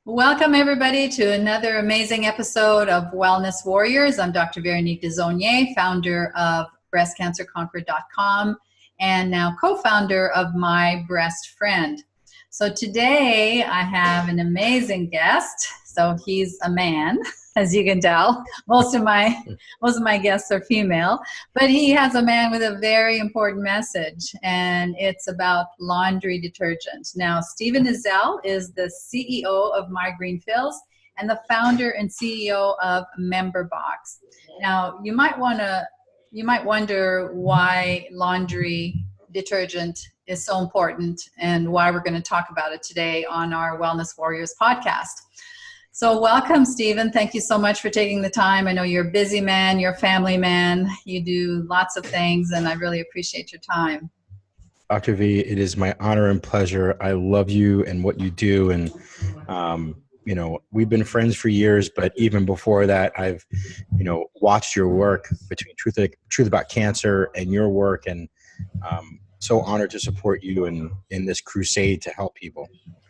Welcome, everybody, to another amazing episode of Wellness Warriors. I'm Dr. Veronique Desognier, founder of breastcancerconquer.com and now co-founder of My Breast Friend. So today I have an amazing guest. So he's a man, as you can tell. Most of my guests are female, but he has a man with a very important message, and it's about laundry detergent. Now, Stephen Ezell is the CEO of MyGreenFills and the founder and CEO of MemberBox. Now, you might wonder why laundry detergent is so important and why we're going to talk about it today on our Wellness Warriors podcast. So welcome, Stephen. Thank you so much for taking the time. I know you're a busy man, you're a family man, you do lots of things, and I really appreciate your time. Dr. V, it is my honor and pleasure. I love you and what you do. And, we've been friends for years, but even before that, I've, watched your work between Truth About Cancer and your work. And so honored to support you in this crusade to help people.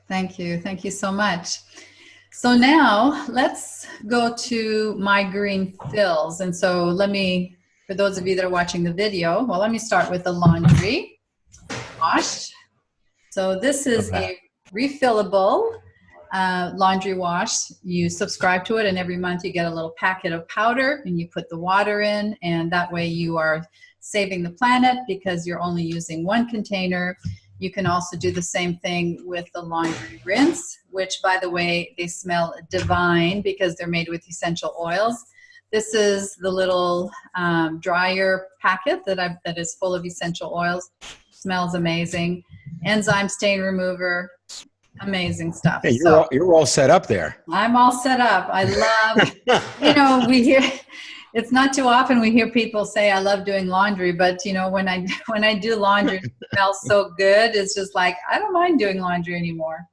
Thank you. Thank you so much. So now let's go to MyGreenFills. And so for those of you that are watching the video, let me start with the laundry wash. So this is a refillable laundry wash. You subscribe to it, and every month you get a little packet of powder, and you put the water in, and that way you are saving the planet because you're only using one container. You can also do the same thing with the laundry rinse, which, by the way, they smell divine because they're made with essential oils. This is the little dryer packet that is full of essential oils. Smells amazing. Enzyme stain remover, amazing stuff. Hey, you're all set up there. I'm all set up. I love, we hear. It's not too often we hear people say, I love doing laundry, but when I do laundry, it smells so good. It's just like, I don't mind doing laundry anymore.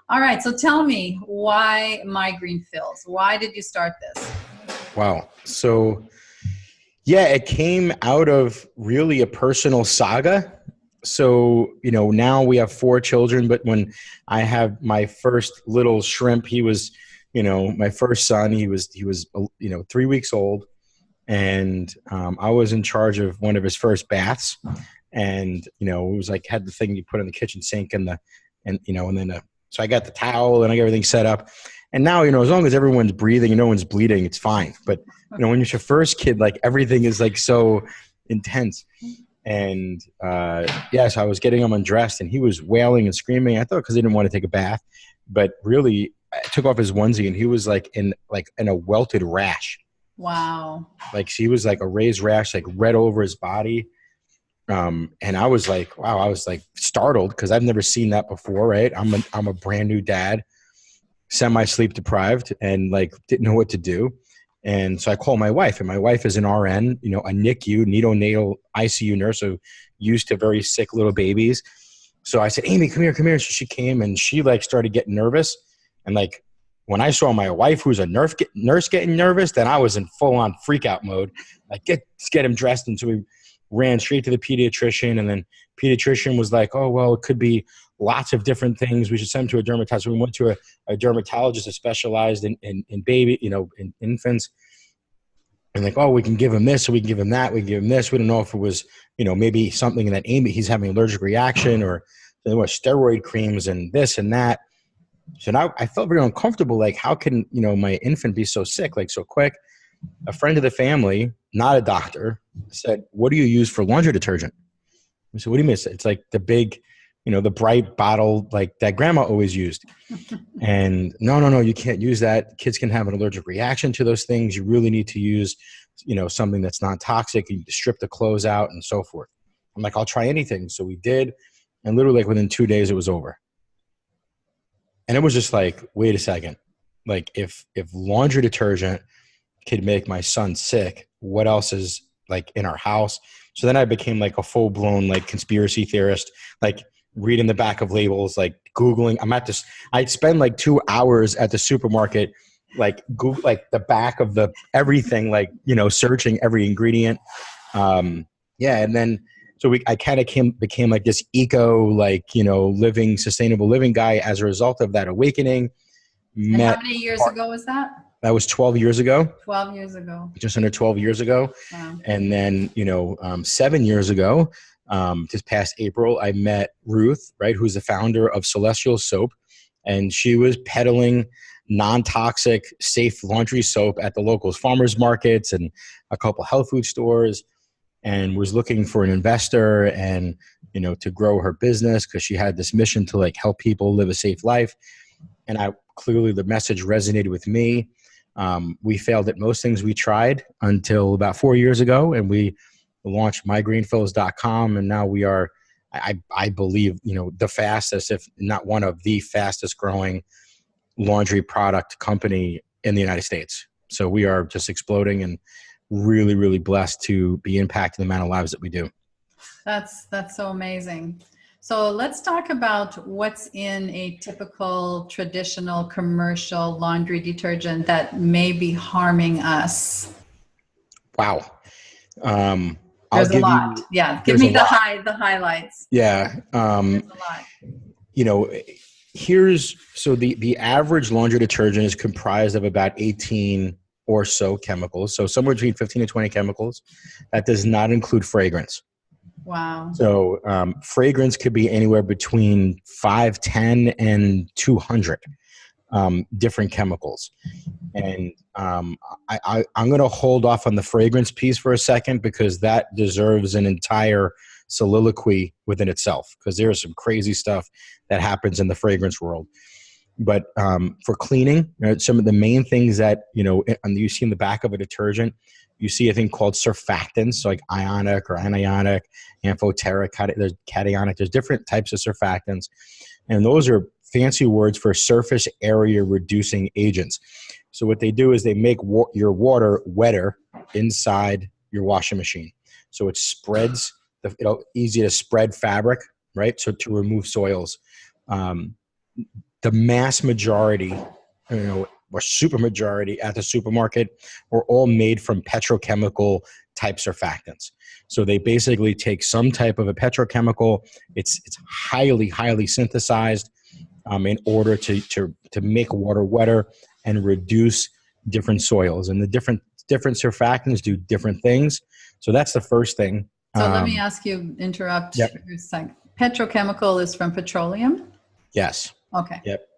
All right. So tell me, why MyGreenFills? Why did you start this? Wow. So yeah, it came out of really a personal saga. So, now we have 4 children, but when I have my first little shrimp, he was, my first son, he was 3 weeks old, and I was in charge of one of his first baths, and it was like had the thing you put in the kitchen sink so I got the towel and I got everything set up, and now as long as everyone's breathing and no one's bleeding, it's fine. But when you're your first kid, like everything is like so intense, and so I was getting him undressed, and he was wailing and screaming. I thought because he didn't want to take a bath, but really. I took off his onesie, and he was in a welted rash. Wow. He was like a raised rash, like red over his body. And I was like, wow, I was like startled because I've never seen that before. Right. I'm a brand new dad, semi-sleep deprived, and didn't know what to do. And so I called my wife, and my wife is an RN, a NICU, neonatal ICU nurse, so used to very sick little babies. So I said, Amy, come here. So she came, and she started getting nervous. And when I saw my wife, who's a nurse getting nervous, then I was in full on freak out mode. Get him dressed. And so we ran straight to the pediatrician, and then pediatrician was like, oh, well, it could be lots of different things. We should send him to a dermatologist. So we went to a dermatologist that specialized in baby, in infants. And we can give him this, so we can give him that. We can give him this. We don't know if it was, maybe something that he's having an allergic reaction, or there were steroid creams and this and that. So now I felt very uncomfortable. How can, my infant be so sick, so quick? A friend of the family, not a doctor, said, what do you use for laundry detergent? I said, what do you mean? It's like the big, the bright bottle, that grandma always used. And no, you can't use that. Kids can have an allergic reaction to those things. You really need to use, something that's non-toxic. You need to strip the clothes out and so forth. I'm like, I'll try anything. So we did. And literally within 2 days, it was over. And it was just wait a second. If laundry detergent could make my son sick, what else is in our house? So then I became a full-blown conspiracy theorist, reading the back of labels, Googling. I'd spend 2 hours at the supermarket, Google, the back of the everything, searching every ingredient. And then so I kind of became this eco, sustainable living guy as a result of that awakening. And how met. many years ago was that? That was 12 years ago. 12 years ago. Just under 12 years ago. Wow. And then, 7 years ago, this past April, I met Ruth, right, who's the founder of Celestial Soap. And she was peddling non-toxic, safe laundry soap at the local farmers markets and a couple health food stores, and was looking for an investor and, to grow her business because she had this mission to like help people live a safe life. And clearly the message resonated with me. We failed at most things we tried until about 4 years ago, and we launched MyGreenFills.com, and now we are, I believe, the fastest, if not one of the fastest growing laundry product company in the United States. So we are just exploding and really, really blessed to be impacting the amount of lives that we do. That's so amazing. So let's talk about what's in a typical traditional commercial laundry detergent that may be harming us. Wow. There's a lot. Give me the highlights. Yeah. There's a lot. So the average laundry detergent is comprised of about 18 or so chemicals. So somewhere between 15 and 20 chemicals. That does not include fragrance. Wow. So fragrance could be anywhere between 5, 10, and 200 different chemicals. And I'm going to hold off on the fragrance piece for a second because that deserves an entire soliloquy within itself, because there's some crazy stuff that happens in the fragrance world. But for cleaning, some of the main things that, you see in the back of a detergent, you see a thing called surfactants, so like ionic or anionic, amphoteric, there's cationic, there's different types of surfactants. And those are fancy words for surface area reducing agents. So what they do is they make your water wetter inside your washing machine. So it spreads, easy to spread fabric, right? So to remove soils. The mass majority, or super majority at the supermarket are all made from petrochemical type surfactants. So they basically take some type of a petrochemical. It's highly, highly synthesized in order to make water wetter and reduce different soils. And the different surfactants do different things. So that's the first thing. So let me ask you, interrupt Yep. for a second. Petrochemical is from petroleum? Yes. Okay. Yep.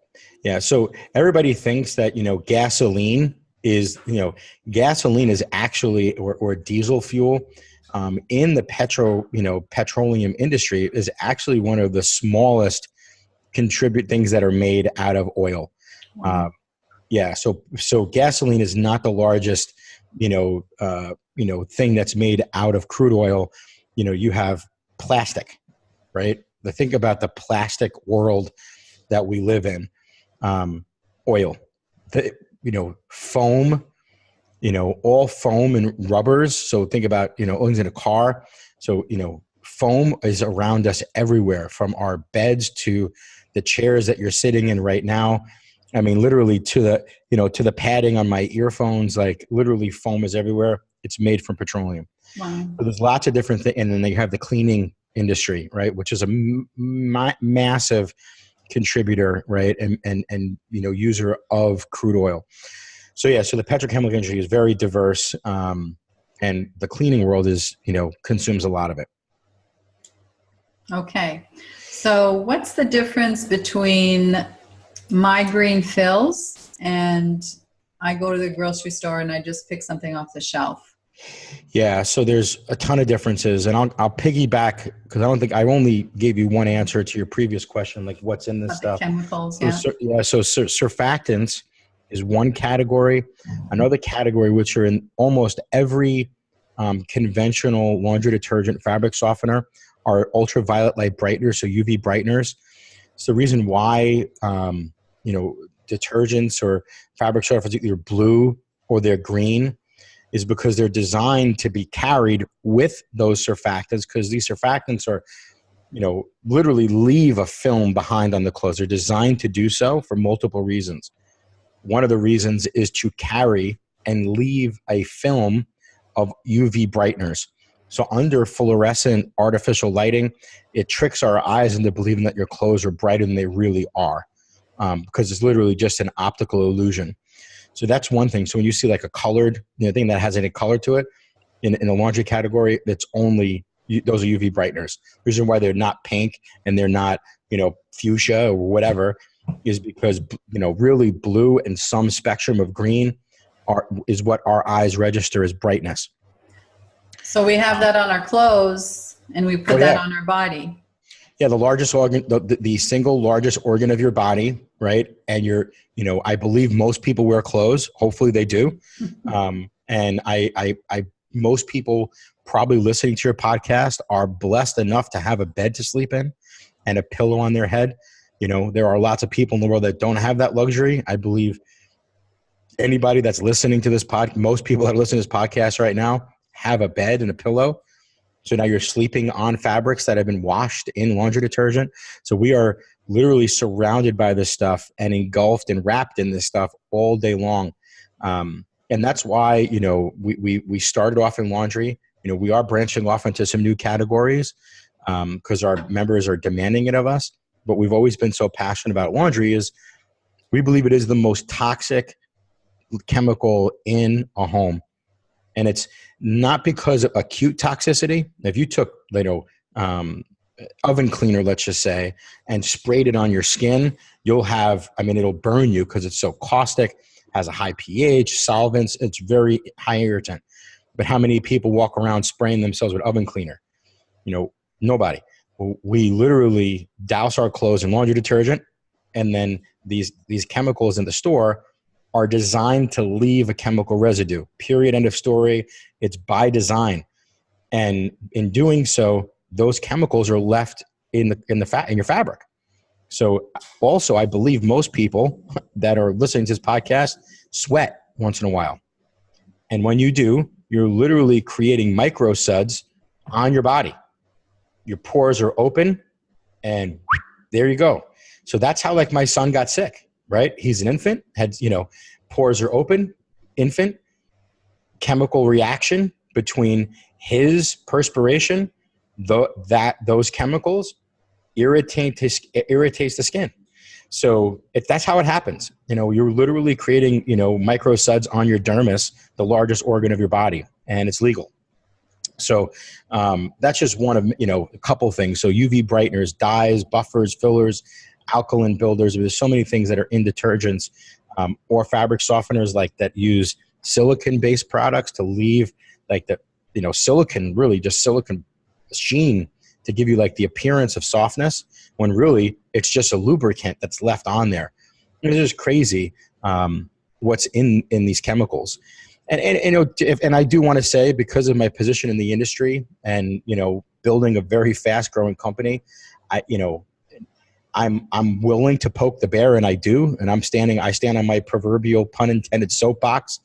Yeah. So everybody thinks that, gasoline is actually, or diesel fuel in the petroleum industry is actually one of the smallest things that are made out of oil. Wow. So gasoline is not the largest, thing that's made out of crude oil. You have plastic, right? Think about the plastic world that we live in. Oil, foam, all foam and rubbers. So think about, things in a car. So, foam is around us everywhere, from our beds to the chairs that you're sitting in right now. I mean, literally to the padding on my earphones, like literally foam is everywhere. It's made from petroleum. Wow. So there's lots of different things. And then you have the cleaning industry, right? Which is a massive contributor, right? And user of crude oil. So the petrochemical industry is very diverse. And the cleaning world consumes a lot of it. Okay. So what's the difference between MyGreenFills and I go to the grocery store and I just pick something off the shelf? Yeah, so there's a ton of differences, and I'll piggyback because I only gave you one answer to your previous question, like what's in this stuff. Chemicals, So surfactants is one category. Another category, which are in almost every conventional laundry detergent, fabric softener, are ultraviolet light brighteners, so UV brighteners. It's the reason why detergents or fabric softeners are either blue or they're green, is because they're designed to be carried with those surfactants, because these surfactants are, literally leave a film behind on the clothes. They're designed to do so for multiple reasons. One of the reasons is to carry and leave a film of UV brighteners. So under fluorescent artificial lighting, it tricks our eyes into believing that your clothes are brighter than they really are. because it's literally just an optical illusion. So that's one thing. So when you see like a colored thing that has any color to it in the laundry category, that's only those are UV brighteners. The reason why they're not pink and they're not fuchsia or whatever is because really blue and some spectrum of green is what our eyes register as brightness. So we have that on our clothes and we put that on our body. Yeah, the largest organ, the single largest organ of your body, right? And I believe most people wear clothes. Hopefully they do. And most people probably listening to your podcast are blessed enough to have a bed to sleep in and a pillow on their head. There are lots of people in the world that don't have that luxury. I believe anybody that's listening to this most people that are listening to this podcast right now have a bed and a pillow. So now you're sleeping on fabrics that have been washed in laundry detergent. So we are literally surrounded by this stuff and engulfed and wrapped in this stuff all day long. And that's why, we started off in laundry. We are branching off into some new categories because our members are demanding it of us. But we've always been so passionate about laundry is we believe it is the most toxic chemical in a home. And it's not because of acute toxicity. If you took, oven cleaner, let's just say, and sprayed it on your skin, it'll burn you because it's so caustic, has a high pH, solvents, it's very high irritant. But how many people walk around spraying themselves with oven cleaner? Nobody. We literally douse our clothes in laundry detergent, and then these chemicals in the store are designed to leave a chemical residue. Period. End of story. It's by design. And in doing so, those chemicals are left in your fabric. So also, I believe most people that are listening to this podcast sweat once in a while. And when you do, you're literally creating micro suds on your body. Your pores are open and there you go. So that's how my son got sick, right? He's an infant, pores are open, infant, chemical reaction between his perspiration, those chemicals irritate the skin. So that's how it happens. You're literally creating, micro suds on your dermis, the largest organ of your body, and it's legal. So that's just one of, a couple things. So UV brighteners, dyes, buffers, fillers, alkaline builders. There's so many things that are in detergents or fabric softeners that use silicon-based products to leave silicon, really just silicon sheen to give you the appearance of softness when really it's just a lubricant that's left on there. It's just crazy what's in these chemicals. And I do want to say, because of my position in the industry and, building a very fast growing company, I'm willing to poke the bear, and I do. And I stand on my proverbial, pun intended, soapbox,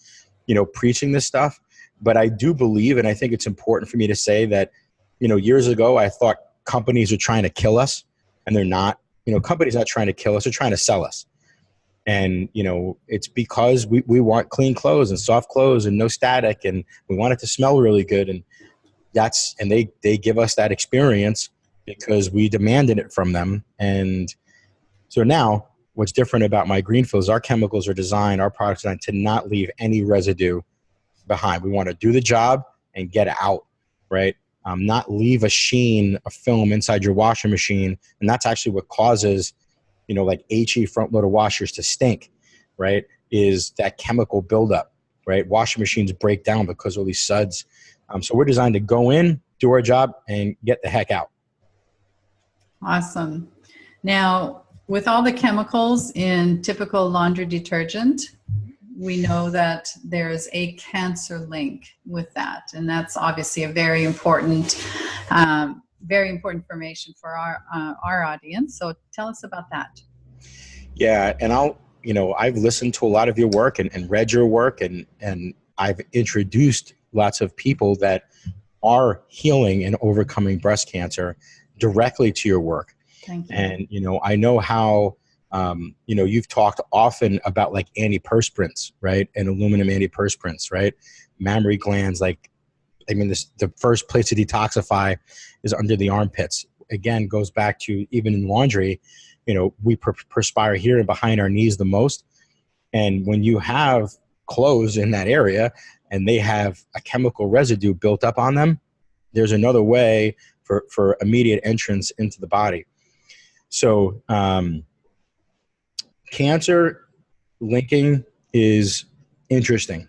preaching this stuff. But I do believe, and I think it's important for me to say that, years ago, I thought companies are trying to kill us, and they're not. Companies not trying to kill us, they're trying to sell us. And, it's because we want clean clothes and soft clothes and no static, and we want it to smell really good. And they give us that experience because we demanded it from them. And so now what's different about MyGreenFills, our chemicals are designed, our products are designed to not leave any residue behind. We want to do the job and get it out, right? Not leave a sheen, a film inside your washing machine. And that's actually what causes HE front loader washers to stink, right? Is that chemical buildup, right? Washing machines break down because of these suds. So we're designed to go in, do our job, and get the heck out. Awesome. Now, with all the chemicals in typical laundry detergent, we know that there's a cancer link with that. And that's obviously a very important information for our audience. So tell us about that. Yeah. And I've listened to a lot of your work and read your work, and I've introduced lots of people that are healing and overcoming breast cancer directly to your work. Thank you. And, I know how, you've talked often about antiperspirants, right? And aluminum antiperspirants, right? Mammary glands, the first place to detoxify is under the armpits. Again, goes back to even in laundry, we perspire here and behind our knees the most. And when you have clothes in that area and they have a chemical residue built up on them, there's another way for immediate entrance into the body. So cancer linking is interesting.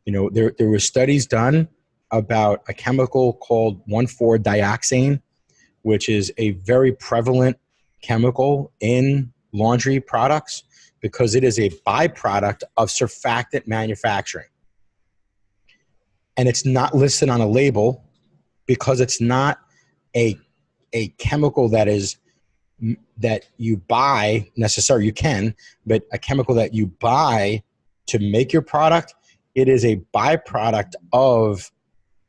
There were studies done about a chemical called 1,4-dioxane, which is a very prevalent chemical in laundry products because it is a byproduct of surfactant manufacturing. And it's not listed on a label because it's not a chemical that you buy necessarily. You can, but a chemical that you buy to make your product, it is a byproduct of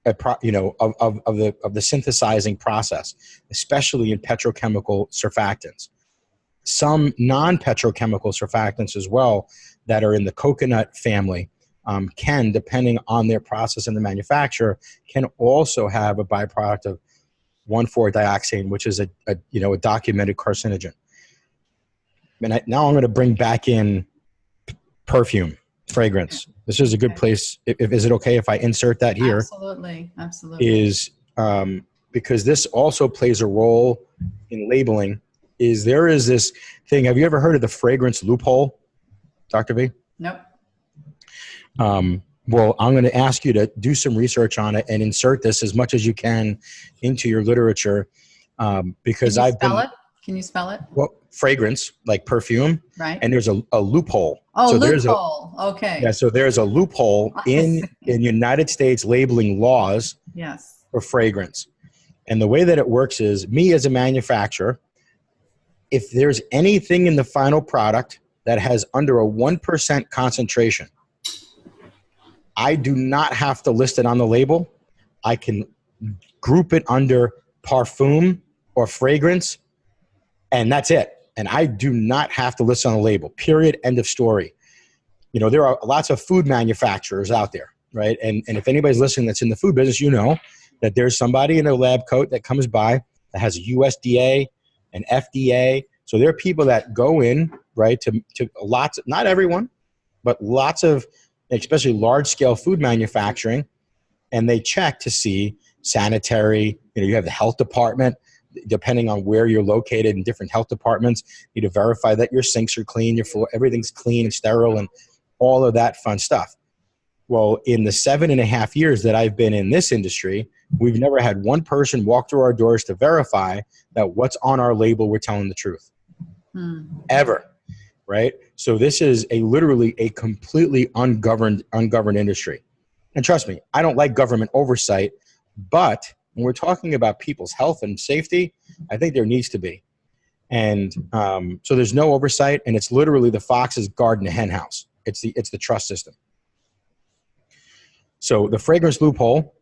the synthesizing process, especially in petrochemical surfactants. Some non-petrochemical surfactants as well that are in the coconut family can, depending on their process and the manufacturer, can also have a byproduct of 1,4-dioxane, which is a documented carcinogen. And now I'm going to bring back in perfume, fragrance. This is a good place. Is it okay if I insert that here? Absolutely. Because this also plays a role in labeling. There is this thing. Have you ever heard of the fragrance loophole, Dr. V? Nope. Well, I'm going to ask you to do some research on it and insert this as much as you can into your literature, because Can you spell it? Well, fragrance, like perfume, right? And there's a loophole. Oh, so loophole. Okay. Yeah, so there's a loophole in United States labeling laws. Yes. For fragrance, and the way that it works is, me as a manufacturer, if there's anything in the final product that has under a 1% concentration, I do not have to list it on the label. I can group it under parfum or fragrance, and that's it. And I do not have to list it on the label, period, end of story. There are lots of food manufacturers out there, right? And if anybody's listening that's in the food business, that there's somebody in a lab coat that comes by that has a USDA and FDA. So there are people that go in, right, to lots, not everyone, but lots of, especially large-scale food manufacturing, and they check to see sanitary. You have the health department, depending on where you're located in different health departments. You need to verify that your sinks are clean, your floor, everything's clean and sterile, and all of that fun stuff. Well, in the 7.5 years that I've been in this industry, we've never had one person walk through our doors to verify that what's on our label, we're telling the truth. Ever. Right? So this is literally a completely ungoverned industry. And trust me, I don't like government oversight, but when we're talking about people's health and safety, I think there needs to be. And so there's no oversight, and it's literally the fox's guard in a hen house. It's the trust system. So the fragrance loophole,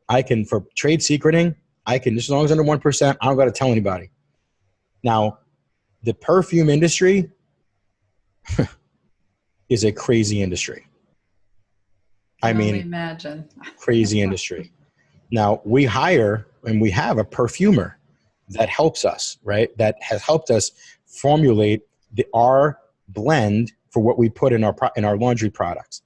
for trade secreting, just as long as it's under 1%, I don't got to tell anybody. Now, the perfume industry is a crazy industry. I mean, imagine. Crazy industry. Now, we hire and we have a perfumer that helps us, right? That has helped us formulate our blend for what we put in our laundry products.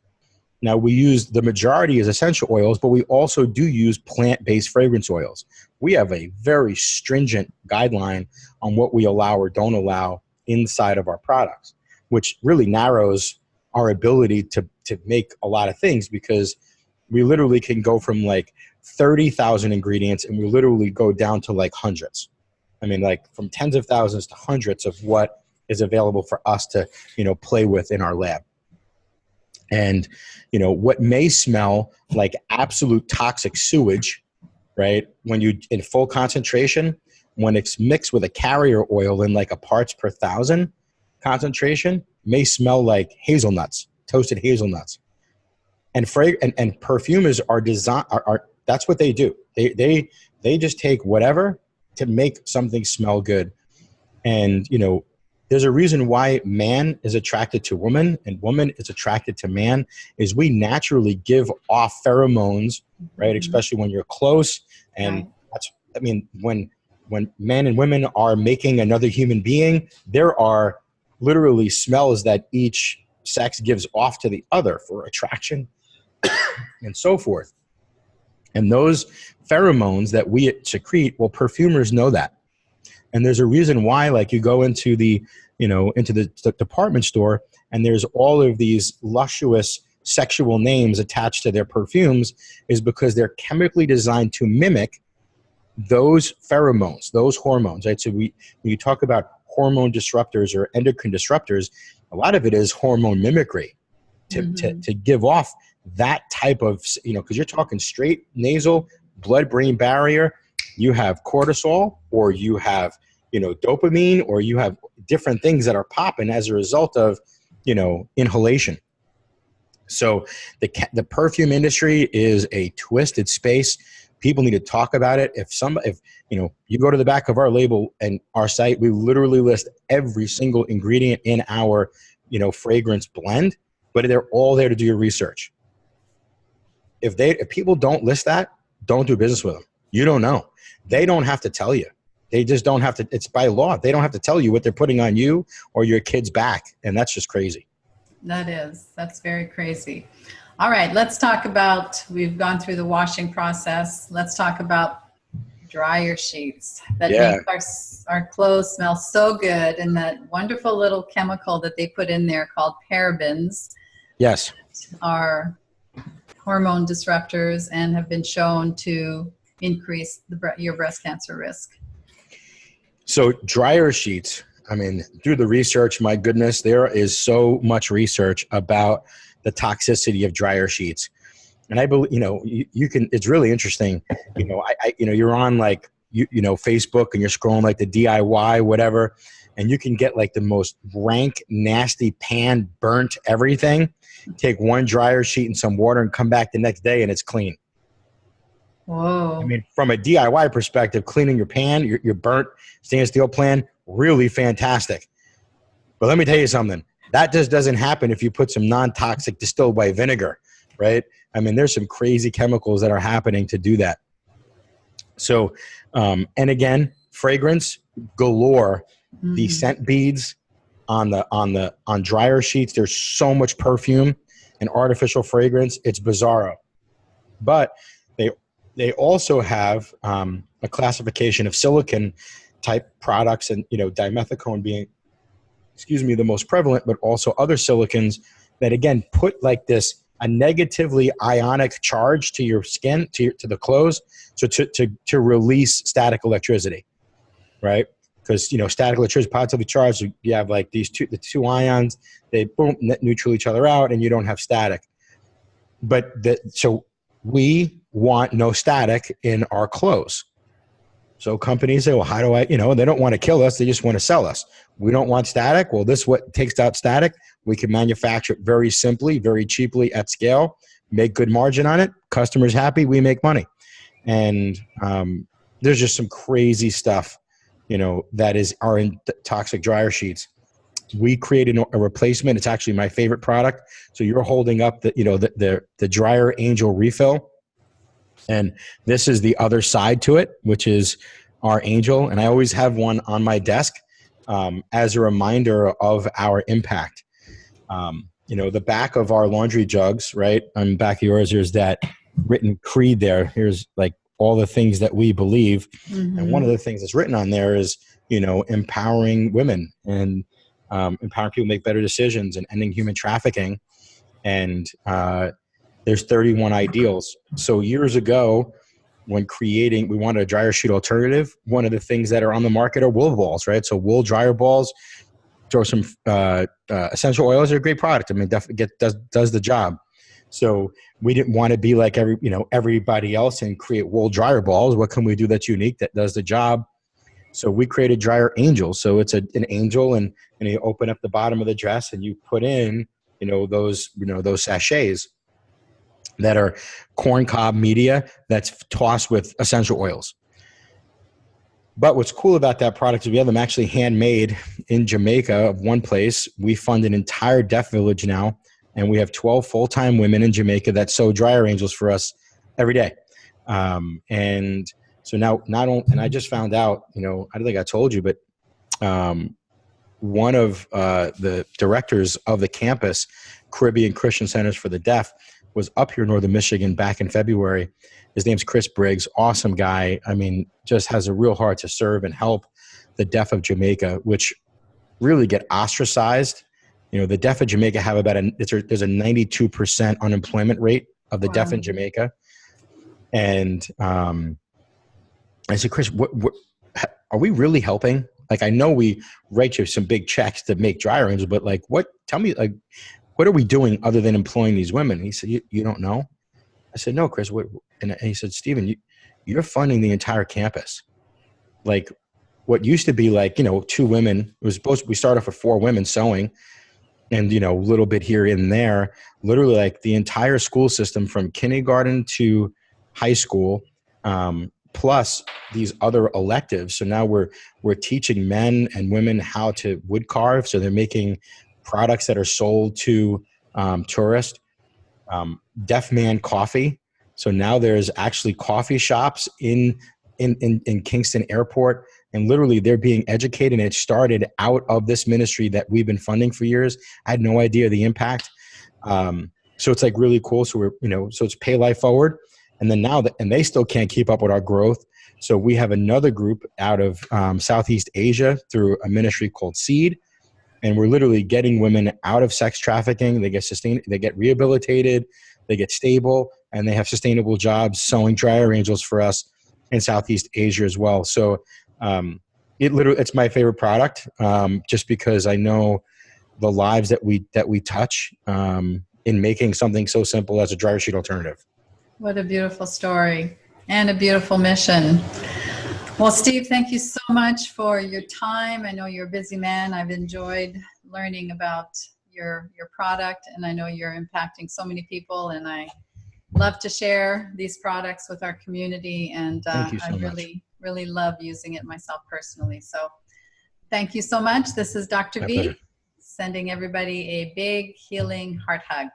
Now, we use the majority as essential oils, but we also do use plant-based fragrance oils. We have a very stringent guideline on what we allow or don't allow inside of our products, which really narrows our ability to make a lot of things, because we literally can go from like 30,000 ingredients and we literally go down to like hundreds. I mean, like from tens of thousands to hundreds of what is available for us to, play with in our lab. And, what may smell like absolute toxic sewage, right? When you in full concentration, when it's mixed with a carrier oil in like a parts per thousand concentration, may smell like hazelnuts, toasted hazelnuts. And perfumers are that's what they do. They just take whatever to make something smell good. And, there's a reason why man is attracted to woman and woman is attracted to man, is we naturally give off pheromones, right? Mm-hmm. Especially when you're close. And when when men and women are making another human being, there are literally smells that each sex gives off to the other for attraction and so forth. And those pheromones that we secrete, well, perfumers know that. And there's a reason why, like, you go into the, into the department store and there's all of these luscious sexual names attached to their perfumes, is because they're chemically designed to mimic those pheromones, those hormones, right? So when you talk about hormone disruptors or endocrine disruptors, a lot of it is hormone mimicry to give off that type of, because you're talking straight nasal, blood-brain barrier, you have cortisol, or you have, dopamine, or you have different things that are popping as a result of, inhalation. So the perfume industry is a twisted space. People need to talk about it. If you go to the back of our label and our site, we literally list every single ingredient in our, fragrance blend, but they're all there to do your research. If people don't list that, don't do business with them. You don't know. They don't have to tell you. They just don't have to. It's by law. They don't have to tell you what they're putting on you or your kid's back. And that's just crazy. That's very crazy. All right, let's talk about, we've gone through the washing process. Let's talk about dryer sheets that make our clothes smell so good, and that wonderful little chemical that they put in there called parabens. Yes. Are hormone disruptors and have been shown to increase your breast cancer risk. So dryer sheets, I mean, through the research, my goodness, there is so much research about the toxicity of dryer sheets. And I believe, you can, it's really interesting. You're on like, Facebook, and you're scrolling like the DIY, whatever, and you can get like the most rank, nasty, pan, burnt everything. Take one dryer sheet and some water and come back the next day and it's clean. Whoa. I mean, from a DIY perspective, cleaning your pan, your burnt stainless steel pan, really fantastic. But let me tell you something. That just doesn't happen if you put some non-toxic distilled white vinegar, right? I mean, there's some crazy chemicals that are happening to do that. So, and again, fragrance galore. The scent beads on dryer sheets. There's so much perfume and artificial fragrance. It's bizarro. But they also have a classification of silicone type products, and dimethicone being, the most prevalent, but also other silicones that again put like a negatively ionic charge to your skin, to the clothes, so to release static electricity, right? Because static electricity, positively charged, you have like the two ions, they boom, neutral each other out, and you don't have static. But so we want no static in our clothes. So companies say, well, how do I, they don't want to kill us. They just want to sell us. We don't want static. Well, this what takes out static. We can manufacture it very simply, very cheaply at scale, make good margin on it. Customers happy, we make money. And there's just some crazy stuff, that are in toxic dryer sheets. We created a replacement. It's actually my favorite product. So you're holding up the Dryer Angel refill. And this is the other side to it, which is our Angel. And I always have one on my desk as a reminder of our impact. The back of our laundry jugs, right? On the back of yours, there's that written creed there. Here's like all the things that we believe. And one of the things that's written on there is, empowering women and empowering people to make better decisions and ending human trafficking. And there's 31 ideals. So years ago, when we wanted a dryer sheet alternative, one of the things that are on the market are wool balls, right? So wool dryer balls, throw some essential oils are a great product. I mean, definitely does the job. So we didn't want to be like everybody else and create wool dryer balls. What can we do that's unique that does the job? So we created Dryer Angel. So it's an angel, and you open up the bottom of the dress and you put in those sachets that are corn cob media that's tossed with essential oils. But what's cool about that product is we have them actually handmade in Jamaica, one place. We fund an entire deaf village now, and we have 12 full-time women in Jamaica that sew Dryer Angels for us every day. And So now not only, and I just found out, I don't think I told you, but one of the directors of the campus, Caribbean Christian Centers for the Deaf, was up here in Northern Michigan back in February. His name's Chris Briggs, awesome guy. I mean, just has a real heart to serve and help the deaf of Jamaica, which really get ostracized. The deaf of Jamaica have there's a 92% unemployment rate of the deaf in Jamaica. And I said, Chris, what are we really helping? Like, I know we write you some big checks to make dryer angels, but like, tell me, like, what are we doing other than employing these women? He said, you don't know? I said, no, Chris. And he said, Stephen, you're funding the entire campus. Like, what used to be like, 2 women, we started off with 4 women sewing and, a little bit here and there, literally like the entire school system from kindergarten to high school, plus these other electives. So now we're teaching men and women how to wood carve. So they're making products that are sold to tourists. Deaf man coffee. So now there's actually coffee shops in Kingston Airport, and literally they're being educated. And it started out of this ministry that we've been funding for years. I had no idea the impact. So it's like really cool. So we're, so it's Pay Life Forward. And then now and they still can't keep up with our growth. So we have another group out of Southeast Asia through a ministry called Seed. And we're literally getting women out of sex trafficking. They get rehabilitated, they get stable, and they have sustainable jobs sewing dryer angels for us in Southeast Asia as well. So it's my favorite product, just because I know the lives that we touch in making something so simple as a dryer sheet alternative. What a beautiful story and a beautiful mission. Well, Steve, thank you so much for your time. I know you're a busy man. I've enjoyed learning about your product, and I know you're impacting so many people, and I love to share these products with our community, and thank you so I really love using it myself personally. So thank you so much. This is Dr. V, sending everybody a big healing heart hug.